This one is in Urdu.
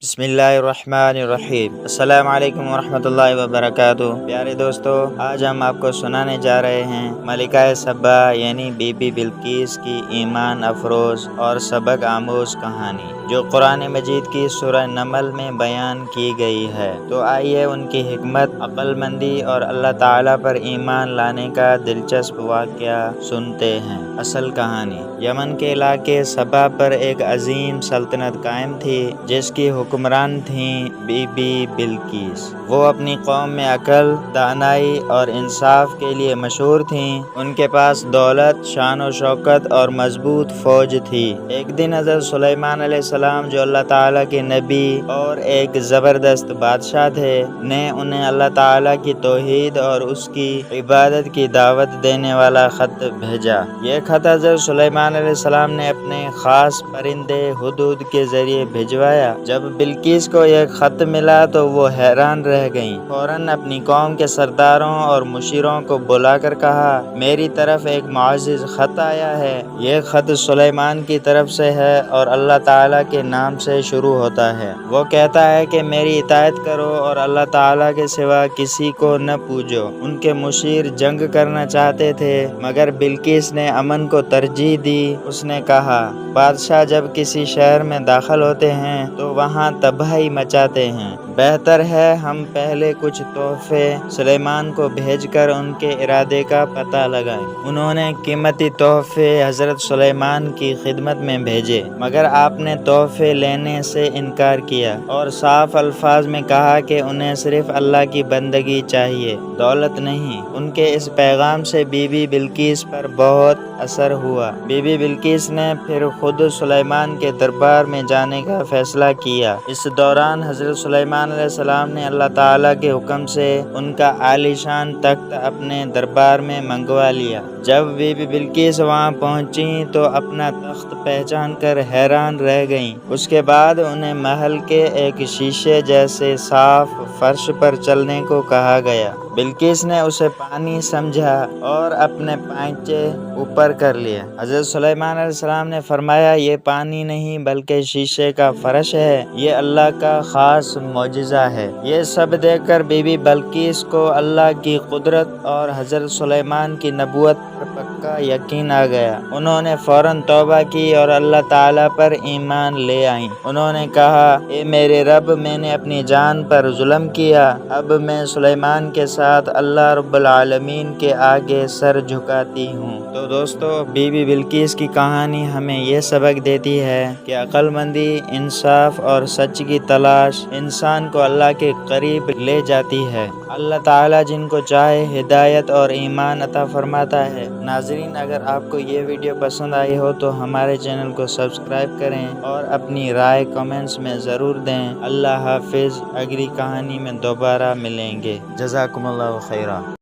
بسم اللہ الرحمن الرحیم۔ السلام علیکم ورحمۃ اللہ وبرکاتہ۔ پیارے دوستو، آج ہم آپ کو سنانے جا رہے ہیں ملکہ سبا یعنی بی بی بلقیس کی ایمان افروز اور سبق آموز کہانی، جو قرآن مجید کی سورہ نمل میں بیان کی گئی ہے۔ تو آئیے ان کی حکمت، عقل مندی اور اللہ تعالیٰ پر ایمان لانے کا دلچسپ واقعہ سنتے ہیں۔ اصل کہانی: یمن کے علاقے سبا پر ایک عظیم سلطنت قائم تھی، جس کی حکمران تھیں بی بی بلقیس۔ وہ اپنی قوم میں عقل، دانائی اور انصاف کے لیے مشہور تھیں۔ ان کے پاس دولت، شان و شوکت اور مضبوط فوج تھی۔ ایک دن حضرت سلیمان علیہ السلام، جو اللہ تعالیٰ کے نبی اور ایک زبردست بادشاہ تھے، نے انہیں اللہ تعالیٰ کی توحید اور اس کی عبادت کی دعوت دینے والا خط بھیجا۔ یہ خط حضرت سلیمان علیہ السلام نے اپنے خاص پرندے ہدہد کے ذریعے بھجوایا۔ جب بلقیس کو یہ خط ملا تو وہ حیران رہ گئیں۔ فوراً اپنی قوم کے سرداروں اور مشیروں کو بلا کر کہا، میری طرف ایک معزز خط آیا ہے۔ یہ خط سلیمان کی طرف سے ہے اور اللہ تعالیٰ کے نام سے شروع ہوتا ہے۔ وہ کہتا ہے کہ میری اطاعت کرو اور اللہ تعالیٰ کے سوا کسی کو نہ پوجو۔ ان کے مشیر جنگ کرنا چاہتے تھے، مگر بلقیس نے امن کو ترجیح دی۔ اس نے کہا، بادشاہ جب کسی شہر میں داخل ہوتے ہیں تو وہاں تباہی مچاتے ہیں۔ بہتر ہے ہم پہلے کچھ تحفے سلیمان کو بھیج کر ان کے ارادے کا پتہ لگائیں۔ انہوں نے قیمتی تحفے حضرت سلیمان کی خدمت میں بھیجے، مگر آپ نے تحفے لینے سے انکار کیا اور صاف الفاظ میں کہا کہ انہیں صرف اللہ کی بندگی چاہیے، دولت نہیں۔ ان کے اس پیغام سے بی بی بلقیس پر بہت اثر ہوا۔ بی بی بلقیس نے پھر خود سلیمان کے دربار میں جانے کا فیصلہ کیا۔ اس دوران حضرت سلیمان علیہ السلام نے اللہ تعالیٰ کے حکم سے ان کا عالی شان تخت اپنے دربار میں منگوا لیا۔ جب بی بی بلقیس وہاں پہنچیں تو اپنا تخت پہچان کر حیران رہ گئیں۔ اس کے بعد انہیں محل کے ایک شیشے جیسے صاف فرش پر چلنے کو کہا گیا۔ بلقیس نے اسے پانی سمجھا اور اپنے پائچے اوپر کر لیے۔ حضرت سلیمان علیہ السلام نے فرمایا، یہ پانی نہیں بلکہ شیشے کا فرش ہے، یہ اللہ کا خاص معجزہ ہے۔ یہ سب دیکھ کر بی بی بلقیس کو اللہ کی قدرت اور حضرت سلیمان کی نبوت پر پکا یقین آ گیا۔ انہوں نے فوراً توبہ کی اور اللہ تعالیٰ پر ایمان لے آئیں۔ انہوں نے کہا، اے میرے رب، میں نے اپنی جان پر ظلم کیا، اب میں سلیمان کے ساتھ اللہ رب العالمین کے آگے سر جھکاتی ہوں۔ تو دوستو، بی بی بلقیس کی کہانی ہمیں یہ سبق دیتی ہے کہ عقل مندی، انصاف اور سچ کی تلاش انسان کو اللہ کے قریب لے جاتی ہے۔ اللہ تعالیٰ جن کو چاہے ہدایت اور ایمان عطا فرماتا ہے۔ ناظرین، اگر آپ کو یہ ویڈیو پسند آئی ہو تو ہمارے چینل کو سبسکرائب کریں اور اپنی رائے کمنٹس میں ضرور دیں۔ اللہ حافظ، اگلی کہانی میں دوبارہ ملیں گے۔ جزاکم اللہ خیرہ۔